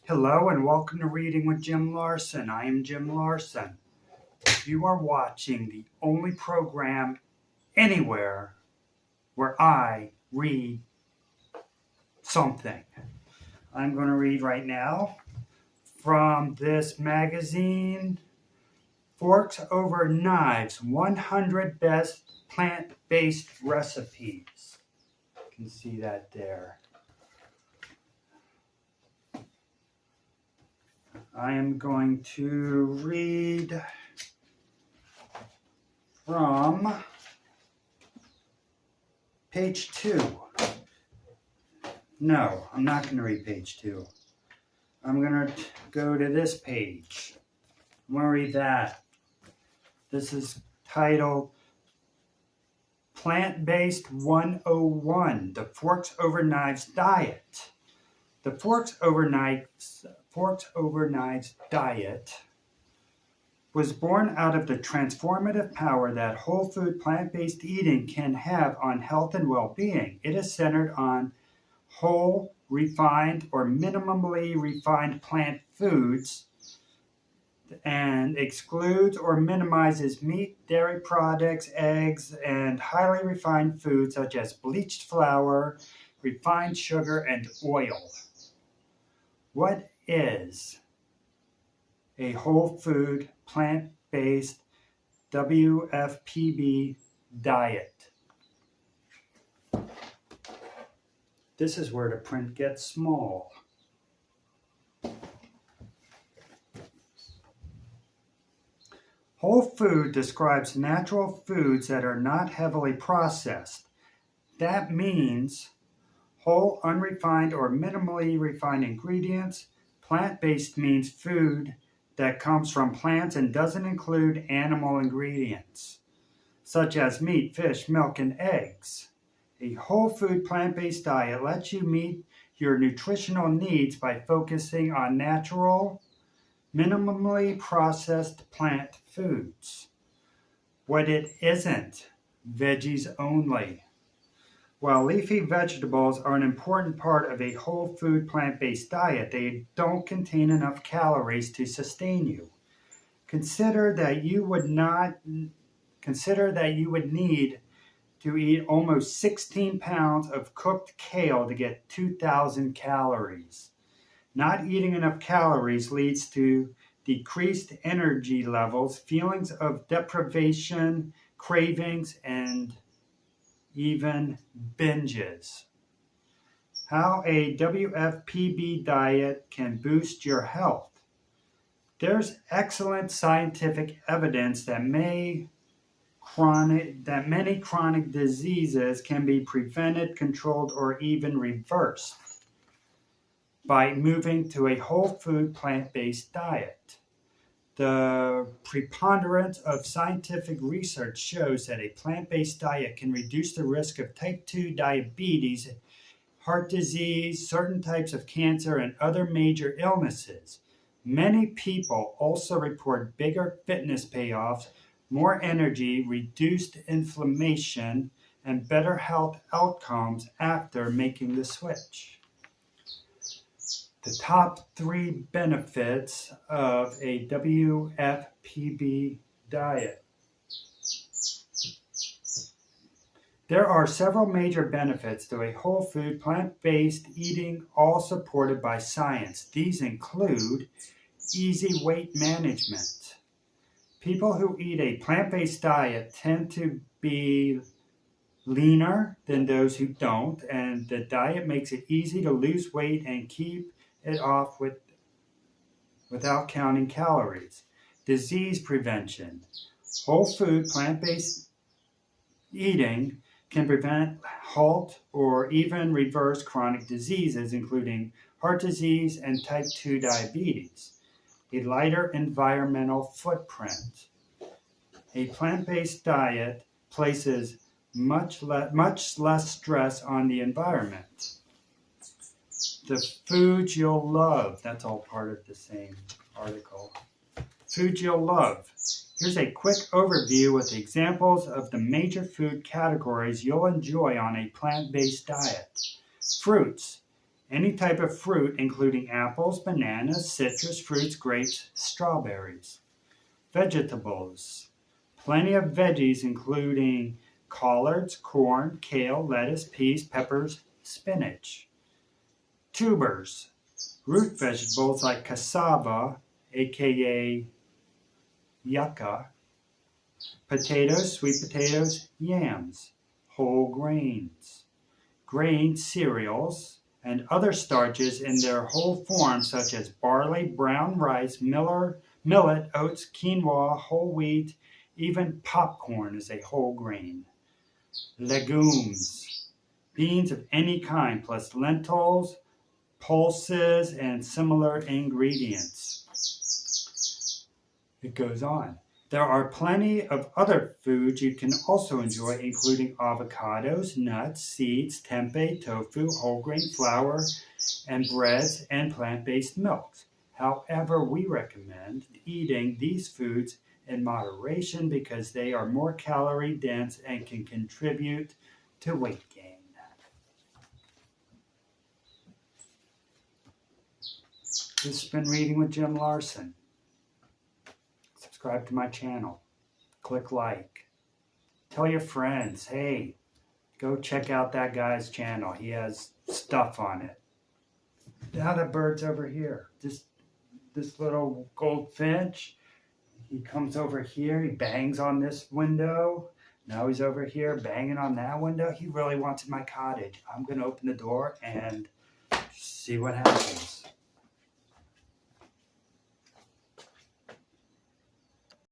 Hello and welcome to Reading with Jim Larsen. I am Jim Larsen. You are watching the only program anywhere where I read something. I'm going to read right now from this magazine, Forks Over Knives, 100 Best Plant-Based Recipes. You can see that there. I am going to read from page 2. No, I'm not going to read page 2. I'm going to go to this page. I'm going to read that. This is titled Plant-Based 101, The Forks Over Knives Diet. The Forks Over Knives diet was born out of the transformative power that whole food plant-based eating can have on health and well-being. It is centered on whole, refined, or minimally refined plant foods and excludes or minimizes meat, dairy products, eggs, and highly refined foods such as bleached flour, refined sugar, and oil. What is a whole food, plant-based WFPB diet? This is where the print gets small. Whole food describes natural foods that are not heavily processed. That means whole, unrefined, or minimally refined ingredients. Plant-based means food that comes from plants and doesn't include animal ingredients, such as meat, fish, milk, and eggs. A whole food plant-based diet lets you meet your nutritional needs by focusing on natural, minimally processed plant foods. What it isn't, veggies only. While leafy vegetables are an important part of a whole food plant-based diet, they don't contain enough calories to sustain you. Consider that you would need to eat almost 16 pounds of cooked kale to get 2,000 calories. Not eating enough calories leads to decreased energy levels, feelings of deprivation, cravings, and even binges. How a WFPB diet can boost your health. There's excellent scientific evidence that many chronic diseases can be prevented, controlled, or even reversed by moving to a whole food plant-based diet. The preponderance of scientific research shows that a plant-based diet can reduce the risk of type 2 diabetes, heart disease, certain types of cancer, and other major illnesses. Many people also report bigger fitness payoffs, more energy, reduced inflammation, and better health outcomes after making the switch. The top 3 benefits of a WFPB diet. There are several major benefits to a whole food, plant-based eating, all supported by science. These include easy weight management. People who eat a plant-based diet tend to be leaner than those who don't, and the diet makes it easy to lose weight and keep it off without counting calories. Disease prevention. Whole food, plant-based eating can prevent, halt, or even reverse chronic diseases, including heart disease and type 2 diabetes. A lighter environmental footprint. A plant-based diet places much less stress on the environment. The foods you'll love. That's all part of the same article. Foods you'll love. Here's a quick overview with examples of the major food categories you'll enjoy on a plant-based diet. Fruits. Any type of fruit, including apples, bananas, citrus fruits, grapes, strawberries. Vegetables. Plenty of veggies, including collards, corn, kale, lettuce, peas, peppers, spinach. Tubers. Root vegetables like cassava, aka yucca, potatoes, sweet potatoes, yams. Whole grains. Grain cereals, and other starches in their whole form, such as barley, brown rice, millet, oats, quinoa, whole wheat, even popcorn is a whole grain. Legumes, beans of any kind, plus lentils, pulses, and similar ingredients. It goes on. There are plenty of other foods you can also enjoy, including avocados, nuts, seeds, tempeh, tofu, whole grain flour, and breads, and plant-based milks. However, we recommend eating these foods in moderation because they are more calorie dense and can contribute to weight gain. This has been Reading with Jim Larsen. Subscribe to my channel. Click like. Tell your friends, hey, go check out that guy's channel. He has stuff on it. Now the bird's over here. This little goldfinch, he comes over here, he bangs on this window. Now he's over here banging on that window. He really wants in my cottage. I'm going to open the door and see what happens.